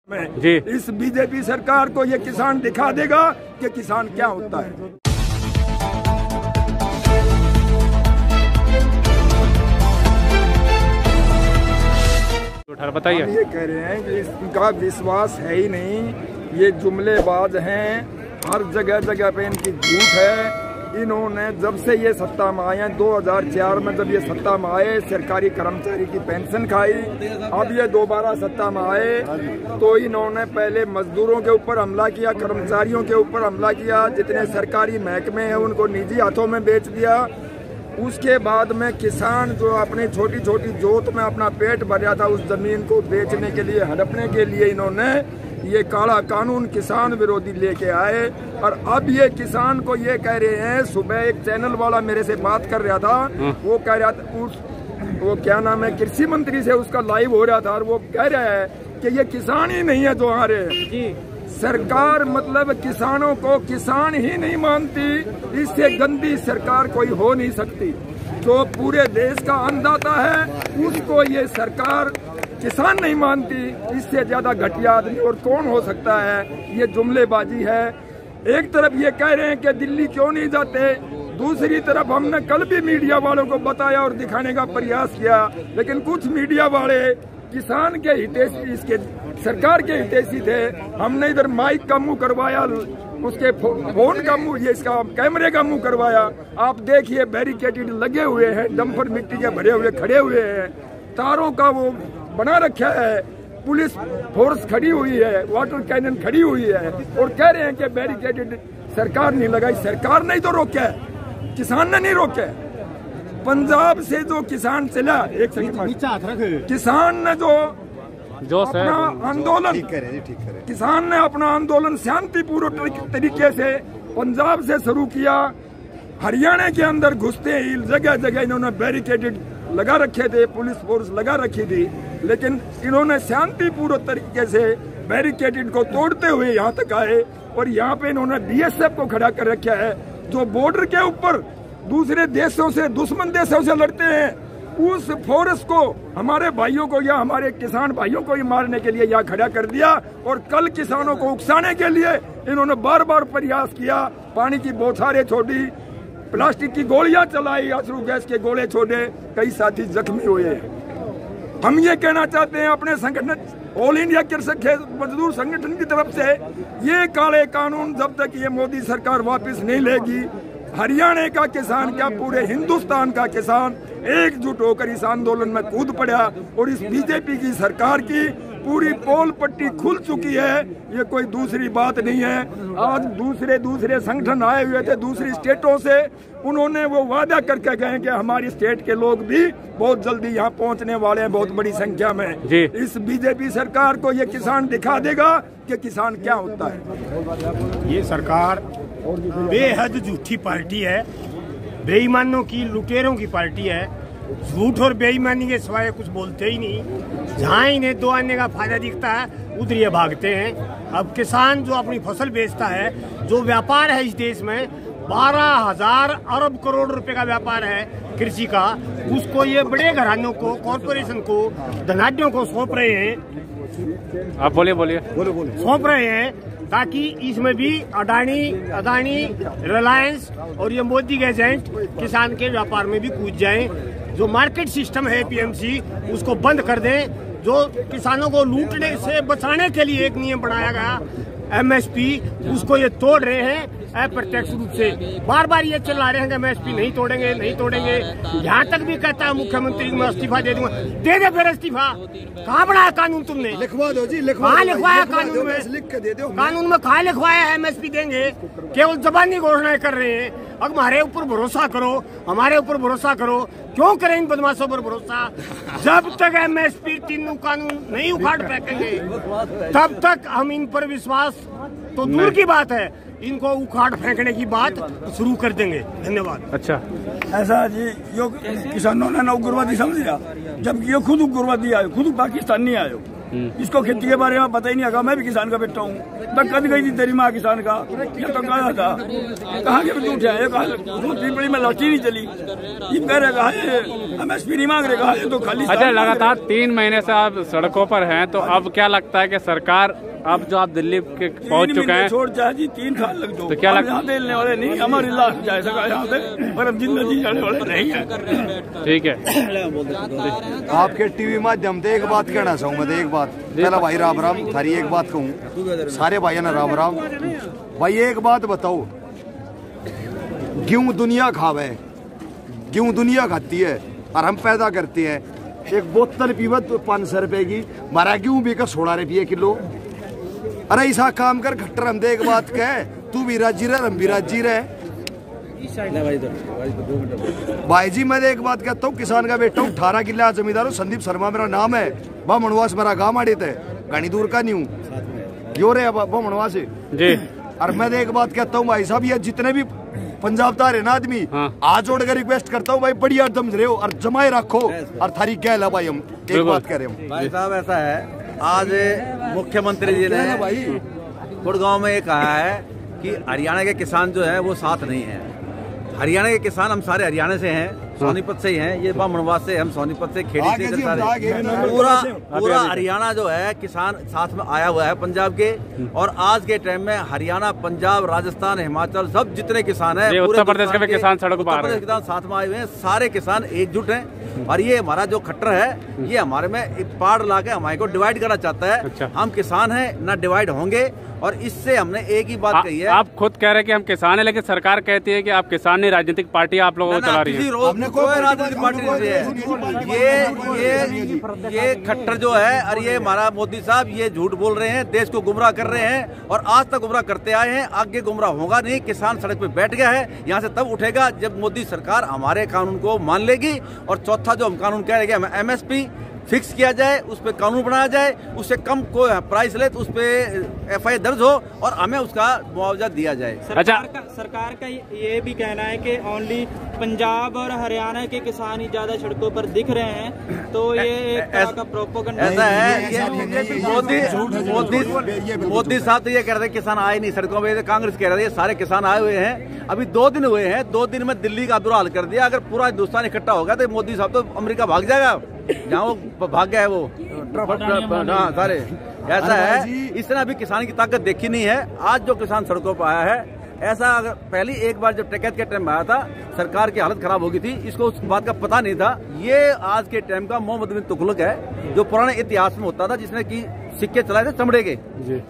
जी। इस बीजेपी सरकार को ये किसान दिखा देगा कि किसान क्या होता है। बताइए। हम ये कह रहे हैं कि इनका विश्वास है ही नहीं, ये जुमलेबाज हैं, हर जगह जगह पे इनकी झूठ है। इन्होंने जब से ये सत्ता में आए हैं, 2004 में जब ये सत्ता में आए, सरकारी कर्मचारी की पेंशन खाई। अब ये दोबारा सत्ता में आए तो इन्होंने पहले मजदूरों के ऊपर हमला किया, कर्मचारियों के ऊपर हमला किया, जितने सरकारी महकमे हैं उनको निजी हाथों में बेच दिया। उसके बाद में किसान जो अपनी छोटी छोटी जोत में अपना पेट भर रहा था, उस जमीन को बेचने के लिए, हड़पने के लिए इन्होंने ये काला कानून किसान विरोधी लेके आए। और अब ये किसान को ये कह रहे हैं, सुबह एक चैनल वाला मेरे से बात कर रहा था, वो कह रहा था, वो क्या नाम है, कृषि मंत्री से उसका लाइव हो रहा था, और वो कह रहा है कि ये किसान ही नहीं है जो आ रहे हैं। सरकार मतलब किसानों को किसान ही नहीं मानती, इससे गंदी सरकार कोई हो नहीं सकती। जो पूरे देश का अन्नदाता है उसको ये सरकार किसान नहीं मानती, इससे ज्यादा घटिया आदमी और कौन हो सकता है। ये जुमलेबाजी है। एक तरफ ये कह रहे हैं कि दिल्ली क्यों नहीं जाते, दूसरी तरफ हमने कल भी मीडिया वालों को बताया और दिखाने का प्रयास किया, लेकिन कुछ मीडिया वाले किसान के हितैषी, इसके सरकार के हितैषी थे। हमने इधर माइक का मुंह करवाया, उसके फोन का मुंह, ये इसका कैमरे का मुंह करवाया। आप देखिए बैरिकेडेड लगे हुए हैं, डंपर मिट्टी के भरे हुए खड़े हुए हैं, तारों का वो बना रखा है, पुलिस फोर्स खड़ी हुई है, वाटर कैनन खड़ी हुई है, और कह रहे हैं कि बैरिकेडेड सरकार नहीं लगाई। सरकार नहीं तो रोका है, किसान ने नहीं रोका है। पंजाब से जो किसान चला, एक किसान ने जो अपना आंदोलन, किसान ने अपना आंदोलन शांतिपूर्ण तरीके से पंजाब से शुरू किया। हरियाणा के अंदर घुसते ही जगह जगह इन्होंने बैरिकेडेड लगा रखे थे, पुलिस फोर्स लगा रखी थी, लेकिन इन्होंने शांतिपूर्ण तरीके से बैरिकेडेड को तोड़ते हुए यहाँ तक आए। और यहाँ पे इन्होंने बीएसएफ को खड़ा कर रखा है, जो बॉर्डर के ऊपर दूसरे देशों से, दुश्मन देशों से लड़ते हैं। उस फोर्स को, हमारे भाइयों को या हमारे किसान भाइयों को ही मारने के लिए यहाँ खड़ा कर दिया। और कल किसानों को उकसाने के लिए इन्होंने बार बार प्रयास किया, पानी की बौछारें छोड़ी, प्लास्टिक की गोलियां चलाई, अश्रु गैस के गोले छोड़े, कई साथी जख्मी हुए। हम ये कहना चाहते हैं अपने संगठन, ऑल इंडिया कृषक मजदूर संगठन की तरफ से, ये काले कानून जब तक ये मोदी सरकार वापस नहीं लेगी, हरियाणा का किसान क्या पूरे हिंदुस्तान का किसान एकजुट होकर इस आंदोलन में कूद पड़ा। और इस बीजेपी की सरकार की पूरी पोल पट्टी खुल चुकी है, ये कोई दूसरी बात नहीं है। आज दूसरे संगठन आए हुए थे दूसरी स्टेटों से, उन्होंने वो वादा करके गए कि हमारी स्टेट के लोग भी बहुत जल्दी यहाँ पहुँचने वाले हैं, बहुत बड़ी संख्या में। इस बीजेपी सरकार को ये किसान दिखा देगा कि किसान क्या होता है। ये सरकार बेहद झूठी पार्टी है, बेईमानों की, लुटेरों की पार्टी है। झूठ और बेईमानी के सिवाय कुछ बोलते ही नहीं। जहाँ इन्हें दो आने का फायदा दिखता है उधर ये भागते हैं। अब किसान जो अपनी फसल बेचता है, जो व्यापार है इस देश में 12,000 अरब करोड़ रुपए का व्यापार है कृषि का, उसको ये बड़े घरानों को, कॉरपोरेशन को, धनाढ्यों को सौंप रहे हैं। आप बोलिए। सौंप रहे हैं ताकि इसमें भी अडानी, रिलायंस और ये मोदी के एजेंट किसान के व्यापार में भी कूद जाएं। जो मार्केट सिस्टम है पीएमसी, उसको बंद कर दें। जो किसानों को लूटने से बचाने के लिए एक नियम बनाया गया एमएसपी, उसको ये तोड़ रहे हैं अप्रत्यक्ष रूप से। बार बार ये चिल्ला रहे हैं कि एमएसपी नहीं तोड़ेंगे। यहाँ तक भी कहता है मुख्यमंत्री मैं इस्तीफा दे दूंगा। दे दे फिर इस्तीफा। कहाँ बनाया कानून तुमने? लिखवा दो जी, कहाँ लिखवाया कानून में? लिख के दे दो। कानून में कहाँ लिखवाया है एमएसपी देंगे? केवल जबानी घोषणाएं कर रहे हैं। अब हमारे ऊपर भरोसा करो, हमारे ऊपर भरोसा करो। क्यों करें इन बदमाशों पर भरोसा? जब तक एमएसपी तीनों कानून नहीं उखाड़ फेंकेंगे तब तक हम इन पर विश्वास तो दूर की बात है, इनको उखाड़ फेंकने की बात शुरू कर देंगे। धन्यवाद। अच्छा, ऐसा जी यो किसानों ने ना उग्रवादी समझ लिया, जबकि ये खुद उग्रवादी आयो, खुद पाकिस्तानी आयो। इसको खेती के बारे में पता ही नहीं होगा। मैं भी किसान का बेटा हूँ, मैं कद गई थी तेरी माँ किसान का, ये तो कहा था कहाँ के भी उठे आए, पीपड़ी में लौटी नहीं चली, ये कह रहे कहा MSP नहीं मांग रहे, कहा तो खाली। अच्छा, लगातार 3 महीने से आप सड़कों पर हैं, तो अब क्या लगता है कि सरकार, अब जो आप दिल्ली के पहुंच चुके हैं, छोड़ चाहे जी 3 साल लग जाओ, तो क्या लगता है? यहाँ देने वाले नहीं, हमारी लाश जाए सका यहाँ से, पर हम जिंदगी जाने वाले नहीं है। ठीक है, आपके टीवी माध्यम से एक बात कहना चाहूँ मैं, एक बात पहला भाई राम राम, थारी एक बात कहूँ, सारे भाइयों ने राम राम। भाई एक बात बताओ, गेहूं दुनिया खावे, गेहूं दुनिया खाती है और हम पैदा करते हैं। एक बोतल पीवा तो 500 रुपए की, हमारा गेहूं भी 16 रुपये किलो। अरे ऐसा काम कर खट्टर, हम देख बात कह, तू भी राजी रह, हम भी राजी रहे। भाई जी मैं एक बात कहता हूँ, किसान का बेटा हूँ, 18 किला जमींदार हूँ, संदीप शर्मा मेरा नाम है, बामणवास मेरा गाँव आड़े थे, घनी दूर का नहीं हूँ, यो रे बामणवास से जी। और मैं एक बात कहता हूँ भाई साहब, ये जितने भी पंजाब तार है ना आदमी, आज जोड़ कर रिक्वेस्ट करता हूँ भाई, बढ़िया दम रहे हो और जमाए रखो और थारी गैल है भाई। हम एक बात कह रहे हैं भाई साहब, ऐसा है, आज मुख्यमंत्री जी ने गुड़गांव में ये कहा है कि हरियाणा के किसान जो है वो साथ नहीं है। हरियाणा के किसान, हम सारे हरियाणा से हैं, सोनीपत से ही हैं, ये बामणवास से, हम सोनीपत से, खेड़ी से, सारे पूरा हरियाणा जो है किसान साथ में आया हुआ है पंजाब के। और आज के टाइम में हरियाणा, पंजाब, राजस्थान, हिमाचल, सब जितने किसान हैं, उत्तर प्रदेश के किसान सड़क पर आ रहे हैं, किसान साथ में आए हुए हैं, सारे किसान एकजुट हैं। और ये हमारा जो खट्टर है, ये हमारे में एक पाड़ ला के हमारे को डिवाइड करना चाहता है। अच्छा। हम किसान हैं ना, डिवाइड होंगे। और इससे हमने एक ही बात कही है, आप खुद कह रहे हैं कि हम किसान हैं, लेकिन सरकार कहती है कि आप किसान नहीं, राजनीतिक पार्टी आप लोगों को चला रही है। कोई राजनीतिक पार्टी नहीं है। ये खट्टर जो है, और ये हमारा मोदी साहब, ये झूठ बोल रहे हैं, देश को गुमराह कर रहे हैं और आज तक गुमराह करते आए हैं, आगे गुमराह होगा नहीं। किसान सड़क पे बैठ गया है, यहाँ से तब उठेगा जब मोदी सरकार हमारे कानून को मान लेगी। और चौथा जो हम कानून कह रहे हैं, हमें MSP फिक्स किया जाए, उस पर कानून बनाया जाए, उससे कम कोई प्राइस ले तो उस पर FIR दर्ज हो और हमें उसका मुआवजा दिया जाए। सरकार का ये भी कहना है कि ओनली पंजाब और हरियाणा के किसान ही ज्यादा सड़कों पर दिख रहे हैं, तो ये एक तरह का प्रोपेगेंडा ऐसा है। मोदी साहब तो ये कह रहे थे किसान आए नहीं सड़कों पे, कांग्रेस कह रहे थे सारे किसान आए हुए हैं। अभी 2 दिन हुए हैं, 2 दिन में दिल्ली का बुरा हाल कर दिया। अगर पूरा हिंदुस्तान इकट्ठा होगा तो मोदी साहब तो अमेरिका भाग जाएगा, जहाँ वो भाग गया है वो सारे। ऐसा है, इसने अभी किसान की ताकत देखी नहीं है। आज जो किसान सड़कों पर आया है, ऐसा अगर पहली एक बार जब टिकैत के टाइम में आया था, सरकार की हालत खराब हो गई थी, इसको उस बात का पता नहीं था। ये आज के टाइम का मोहम्मद बिन तुगलक है, जो पुराने इतिहास में होता था, जिसने की सिक्के चलाए थे चमड़े के।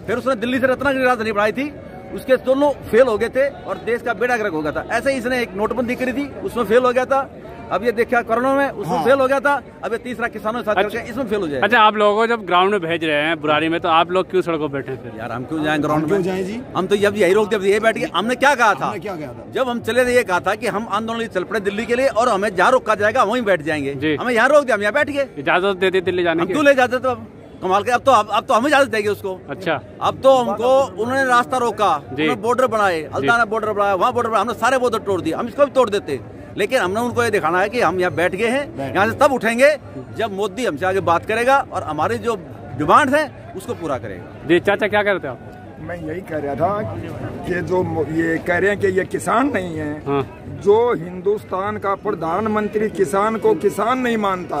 फिर उसने दिल्ली से रत्नागिरी राजधानी बनाई थी, उसके दोनों फेल हो गए थे और देश का बेड़ा गर्क हो गया था। ऐसे ही इसने एक नोटबंदी करी थी, उसमें फेल हो गया था। अब ये देखा कोरोना में, उसमें फेल हो गया था। अब ये तीसरा किसानों के साथ करके इसमें फेल हो जाए। अच्छा, आप लोगों को जब ग्राउंड में भेज रहे हैं बुरारी में, तो आप लोग क्यों सड़कों पर बैठे फिर? यार हम क्यों जाएं ग्राउंड में? जी? हम तो जब यही रोक दिए बैठ गए। हमने क्या कहा था? जब हम चले थे ये कहा था कि हम आंदोलन चल पड़े दिल्ली के लिए, और हमें जहाँ रोका जाएगा वहीं बैठ जाएंगे। हमें यहाँ रोक दिया, हम यहाँ बैठ गए। इजाजत देती दिल्ली जाने की? क्यों ले जाते? तो कमाल के, अब तो हमें इजाजत देंगे उसको। अच्छा, अब तो हमको उन्होंने रास्ता रोका, उन्होंने बॉर्डर बनाए, अल्ताना बॉर्डर बनाया, वहाँ बॉर्डर बनाया, हमने सारे बॉर्डर तोड़ दिए। हम इसको भी तोड़ देते, लेकिन हमने उनको ये दिखाना है कि हम यहाँ बैठ गए हैं। यहाँ से तब उठेंगे जब मोदी हमसे आगे बात करेगा और हमारी जो डिमांड है उसको पूरा करेगा। जी चाचा, क्या कह रहे थे आप? मैं यही कह रहा था कि जो ये कह रहे हैं कि ये किसान नहीं है, हाँ। जो हिंदुस्तान का प्रधानमंत्री किसान को किसान नहीं मानता,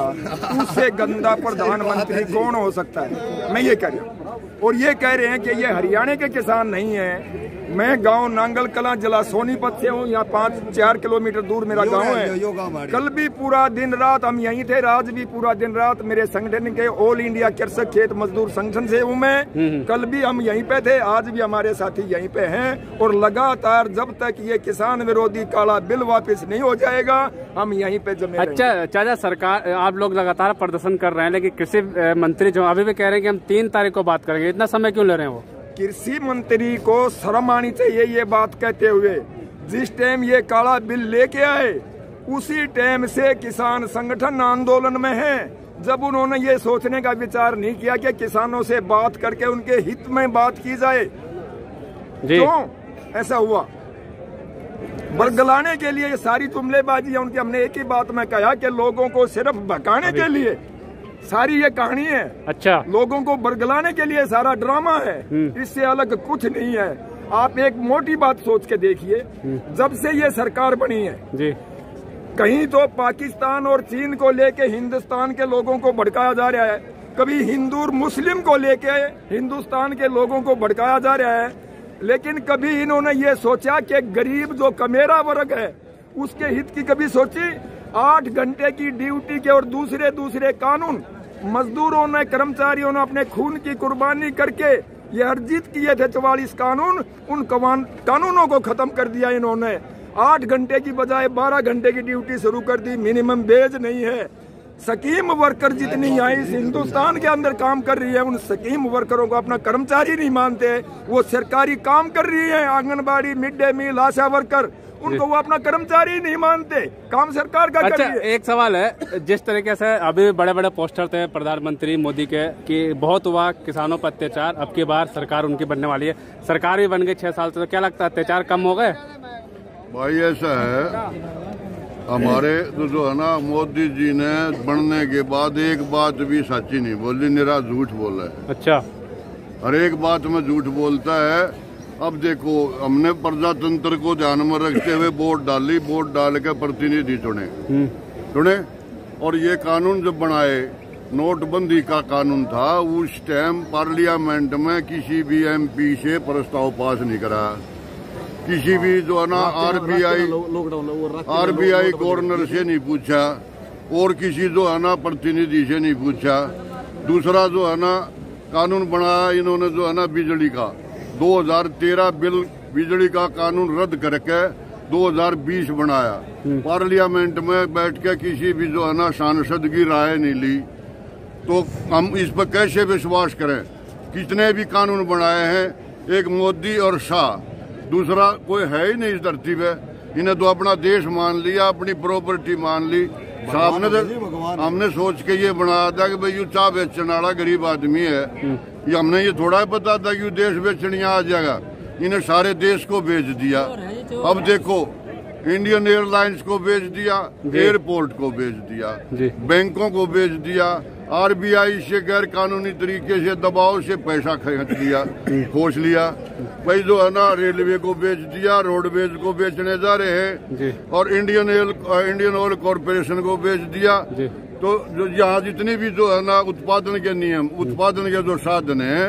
उससे गंदा प्रधानमंत्री कौन हो सकता है? मैं ये कह रहा हूँ। और ये कह रहे हैं कि ये हरियाणा के किसान नहीं है। मैं गांव नांगल कला जिला सोनीपत से हूँ, यहाँ 5-4 किलोमीटर दूर मेरा गांव है। कल भी पूरा दिन रात हम यहीं थे, आज भी पूरा दिन रात मेरे संगठन के ऑल इंडिया कृषक खेत मजदूर संगठन से हूँ मैं। कल भी हम यहीं पे थे, आज भी हमारे साथी यहीं पे हैं। और लगातार जब तक ये किसान विरोधी काला बिल वापस नहीं हो जाएगा, हम यहीं पे जमे रहेंगे। अच्छा चाचा, सरकार, आप लोग लगातार प्रदर्शन कर रहे हैं, लेकिन कृषि मंत्री जो अभी भी कह रहे हैं कि हम 3 तारीख को बात करेंगे, इतना समय क्यों ले रहे हैं वो? कृषि मंत्री को शर्म आनी चाहिए ये बात कहते हुए। जिस टाइम ये काला बिल लेके आए, उसी टाइम से किसान संगठन आंदोलन में है। जब उन्होंने ये सोचने का विचार नहीं किया कि किसानों से बात करके उनके हित में बात की जाए, क्यों ऐसा हुआ? बरगलाने के लिए ये सारी जुमलेबाजी है उनकी। हमने एक ही बात में कहा कि लोगों को सिर्फ भगाने के लिए सारी ये कहानी है। अच्छा, लोगों को बरगलाने के लिए सारा ड्रामा है, इससे अलग कुछ नहीं है। आप एक मोटी बात सोच के देखिए, जब से ये सरकार बनी है जी, कहीं तो पाकिस्तान और चीन को लेके हिंदुस्तान के लोगों को भड़काया जा रहा है, कभी हिंदू और मुस्लिम को लेके हिंदुस्तान के लोगों को भड़काया जा रहा है, लेकिन कभी इन्होंने ये सोचा कि गरीब जो कमेरा वर्ग है उसके हित की कभी सोची? 8 घंटे की ड्यूटी के और दूसरे कानून मजदूरों ने, कर्मचारियों ने अपने खून की कुर्बानी करके ये अर्जित किए थे 44 कानून, उन कानूनों को खत्म कर दिया इन्होंने। 8 घंटे की बजाय 12 घंटे की ड्यूटी शुरू कर दी। मिनिमम वेज नहीं है। स्कीम वर्कर जितनी यहाँ इस हिंदुस्तान के अंदर काम कर रही है, उन स्कीम वर्करों को अपना कर्मचारी नहीं मानते। वो सरकारी काम कर रही है, आंगनबाड़ी, मिड डे मील, आशा वर्कर, उनको वो अपना कर्मचारी नहीं मानते। काम सरकार का कर रही है। एक सवाल है, जिस तरीके से अभी बड़े बड़े पोस्टर थे प्रधानमंत्री मोदी के कि बहुत हुआ किसानों पर अत्याचार, अब की बार सरकार उनकी बनने वाली है, सरकार भी बन गई 6 साल से, तो क्या लगता है अत्याचार कम हो गए? भाई ऐसा है, हमारे तो जो है ना, मोदी जी ने बनने के बाद एक बात भी सच्ची नहीं बोली, निरा झूठ बोला है। अच्छा, हर एक बात में झूठ बोलता है। अब देखो, हमने प्रजातंत्र को ध्यान में रखते हुए वोट डाली, वोट डाल के प्रतिनिधि चुने, और ये कानून जब बनाए, नोटबंदी का कानून था, उस टाइम पार्लियामेंट में किसी भी MP से प्रस्ताव पास नहीं करा, किसी भी जो है ना RBI गवर्नर से नहीं पूछा, और किसी जो है ना प्रतिनिधि से नहीं पूछा। दूसरा जो है ना कानून बनाया इन्होंने, जो है ना बिजली का 2013 बिजली का कानून रद्द करके 2020 बनाया। पार्लियामेंट में बैठ के किसी भी जो है ना सांसद की राय नहीं ली, तो हम इस पर कैसे विश्वास करें? कितने भी कानून बनाए हैं, एक मोदी और शाह, दूसरा कोई है ही नहीं इस धरती पे। इन्हें तो अपना देश मान लिया, अपनी प्रॉपर्टी मान ली। साहब ने तो हमने सोच के ये बनाया था कि भाई यू चाय बेचने वाला गरीब आदमी है, ये हमने ये थोड़ा पता था कि देश बेचने आ जाएगा। इन्हें सारे देश को बेच दिया। अब देखो, इंडियन एयरलाइंस को बेच दिया, एयरपोर्ट को बेच दिया, बैंकों को बेच दिया, RBI से गैर कानूनी तरीके से दबाव से पैसा खर्च लिया, खोज लिया। भाई जो है ना रेलवे को बेच दिया, रोडवेज को बेचने जा रहे हैं, और इंडियन ऑयल कॉरपोरेशन को बेच दिया। तो जो यहाँ जितनी भी जो है ना उत्पादन के नियम, उत्पादन के जो साधन हैं,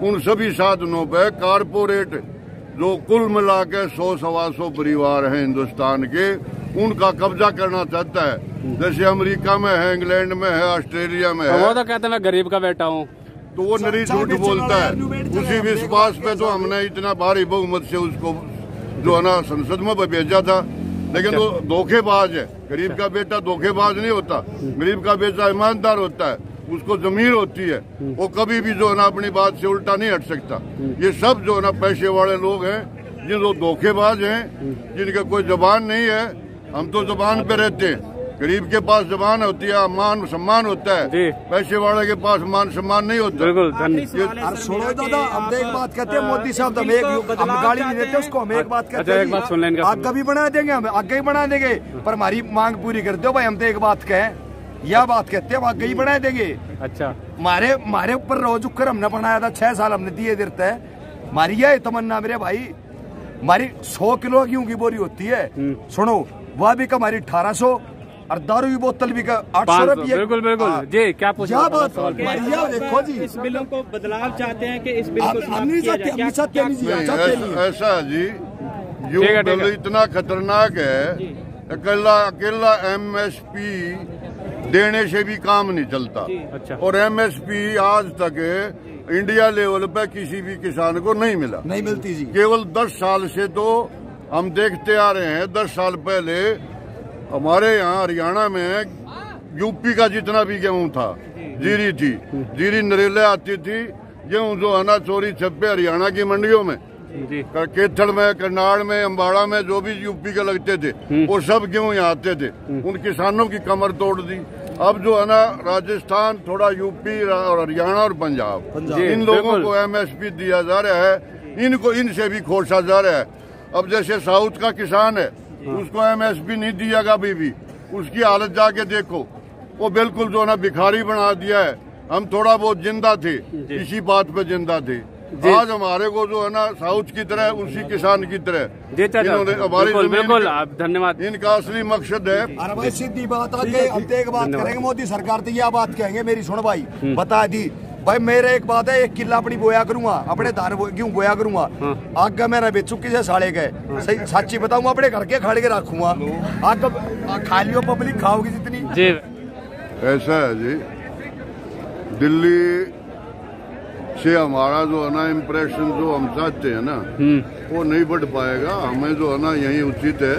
उन सभी साधनों पे कारपोरेट जो कुल मिला के 100-125 परिवार हैं हिंदुस्तान के, उनका कब्जा करना चाहता है। जैसे अमेरिका में है, इंग्लैंड में है, ऑस्ट्रेलिया में है। वो तो कहते हैं मैं गरीब का बेटा हूँ, तो वो नरी झूठ बोलता है। उसी विश्वास पे तो हमने इतना भारी बहुमत से उसको जो है ना संसद में भेजा था, लेकिन वो धोखेबाज है। गरीब का बेटा धोखेबाज नहीं होता, गरीब का बेटा ईमानदार होता है, उसको जमीर होती है, वो कभी भी जो है ना अपनी बात से उल्टा नहीं हट सकता। ये सब जो है ना पैसे वाले लोग हैं, जो धोखेबाज हैं, जिनका कोई जबान नहीं है। हम तो जबान पे रहते हैं, गरीब के पास जबान होती है, मान सम्मान होता है, पैसे वाले के पास मान सम्मान नहीं होता। बिल्कुल। सुनो दादा, हम एक बात कहते हैं, मोदी साहब हम गाड़ी नहीं देते उसको, हम एक बात कहते हैं, आगे भी बना देंगे, हम आगे ही बना देंगे, पर हमारी मांग पूरी कर दो भाई। हम तो एक बात कहें, यह बात कहते हैं, आगे ही बना देंगे। अच्छा, हमारे ऊपर रोज उकर हमने बनाया था, 6 साल हमने दिए देते है। हमारी यह तमन्ना मेरे भाई, हमारी 100 किलो गेहूं की बोरी होती है, सुनो वह भी हमारी 1800, और दारू की बोतल भी का 800 रुपये। बिल्कुल बिल्कुल जी, क्या पूछा? देखो जी, इस बिलों को बदलाव चाहते हैं कि इस बिल को ऐसा जी, ये बिल इतना खतरनाक है, अकेला MSP देने से भी काम नहीं चलता। अच्छा। और MSP आज तक इंडिया लेवल पे किसी भी किसान को नहीं मिला, नहीं मिलती जी। केवल 10 साल से तो हम देखते आ रहे हैं। 10 साल पहले हमारे यहाँ हरियाणा में UP का जितना भी गेहूं था, जीरी थी, जीरी नरेले आती थी, गेहूं जो है ना चोरी छप्पे हरियाणा की मंडियों में, केथल में, करनाल में, अम्बाड़ा में, जो भी UP के लगते थे, वो सब गेहूं यहाँ आते थे। उन किसानों की कमर तोड़ दी। अब जो है ना राजस्थान, थोड़ा UP और हरियाणा और पंजाब, इन लोगों को MSP दिया जा रहा है, इनको इनसे भी खोसा जा रहा है। अब जैसे साउथ का किसान है, उसको MSP नहीं दिया अभी भी, उसकी हालत जाके देखो। वो बिल्कुल जो है ना भिखारी बना दिया है। हम थोड़ा बहुत जिंदा थे, इसी बात पे जिंदा थे। आज हमारे को जो है ना साउथ की तरह, उसी किसान की तरह इन्होंने हमारी बिल्कुल आप धन्यवाद। इनका असली मकसद है। अरे भाई सीधी बात आके अब एक बात करेंगे मोदी सरकार तो यह बात कहेंगे, मेरी सुन भाई बता दी भाई। मेरे एक बात है, 1 किला अपनी बोया करूंगा, अपने धान गेहूं बोया करूंगा, आगे मेरा बेचू किसे साले गए सही सच्ची बताऊंगा, अपने घर के खड़े के रखूंगा, आगे खा लियो पब्लिक खाओगी जितनी जी। ऐसा है जी, दिल्ली से हमारा जो है ना इम्प्रेशन जो हम चाहते हैं ना वो नहीं बढ़ पाएगा। हमें जो है ना यही उचित है,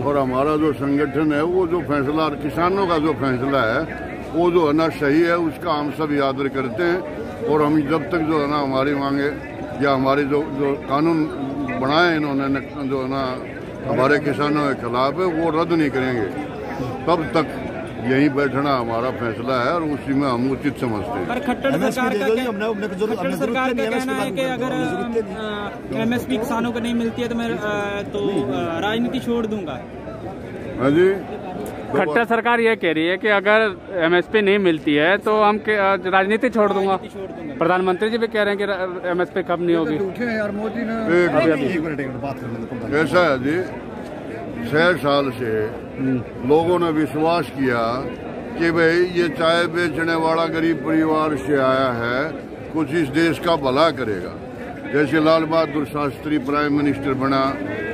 और हमारा जो संगठन है वो जो फैसला किसानों का जो फैसला है वो जो है ना सही है, उसका हम सब आदर करते हैं। और हम जब तक जो है ना हमारी मांगे या हमारे जो कानून बनाए इन्होंने जो है ना हमारे किसानों के खिलाफ है वो रद्द नहीं करेंगे, तब तक यहीं बैठना हमारा फैसला है और उसी में हम उचित समझते हैं। पर खट्टर सरकार का कहना है कि अगर MSP किसानों को नहीं मिलती है तो मैं राजनीति छोड़ दूंगा। हाँ जी, खट्टर सरकार ये कह रही है कि अगर MSP नहीं मिलती है तो हम राजनीति छोड़ दूंगा। प्रधानमंत्री जी भी कह रहे हैं कि MSP कब नहीं होगी। ऐसा है जी, 6 साल से लोगों ने विश्वास किया कि भाई ये चाय बेचने वाला गरीब परिवार से आया है, कुछ इस देश का भला करेगा। जैसे लाल बहादुर शास्त्री प्राइम मिनिस्टर बना,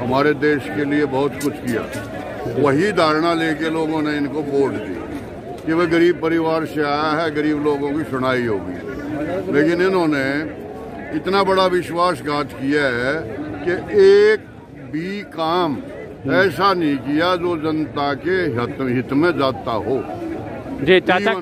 हमारे देश के लिए बहुत कुछ किया। वही धारणा लेके लोगों ने इनको वोट दी कि वह गरीब परिवार से आया है, गरीब लोगों की सुनाई होगी। लेकिन इन्होंने इतना बड़ा विश्वासघात किया है कि एक भी काम ऐसा नहीं किया जो जनता के हित में जाता हो। जी चाचा।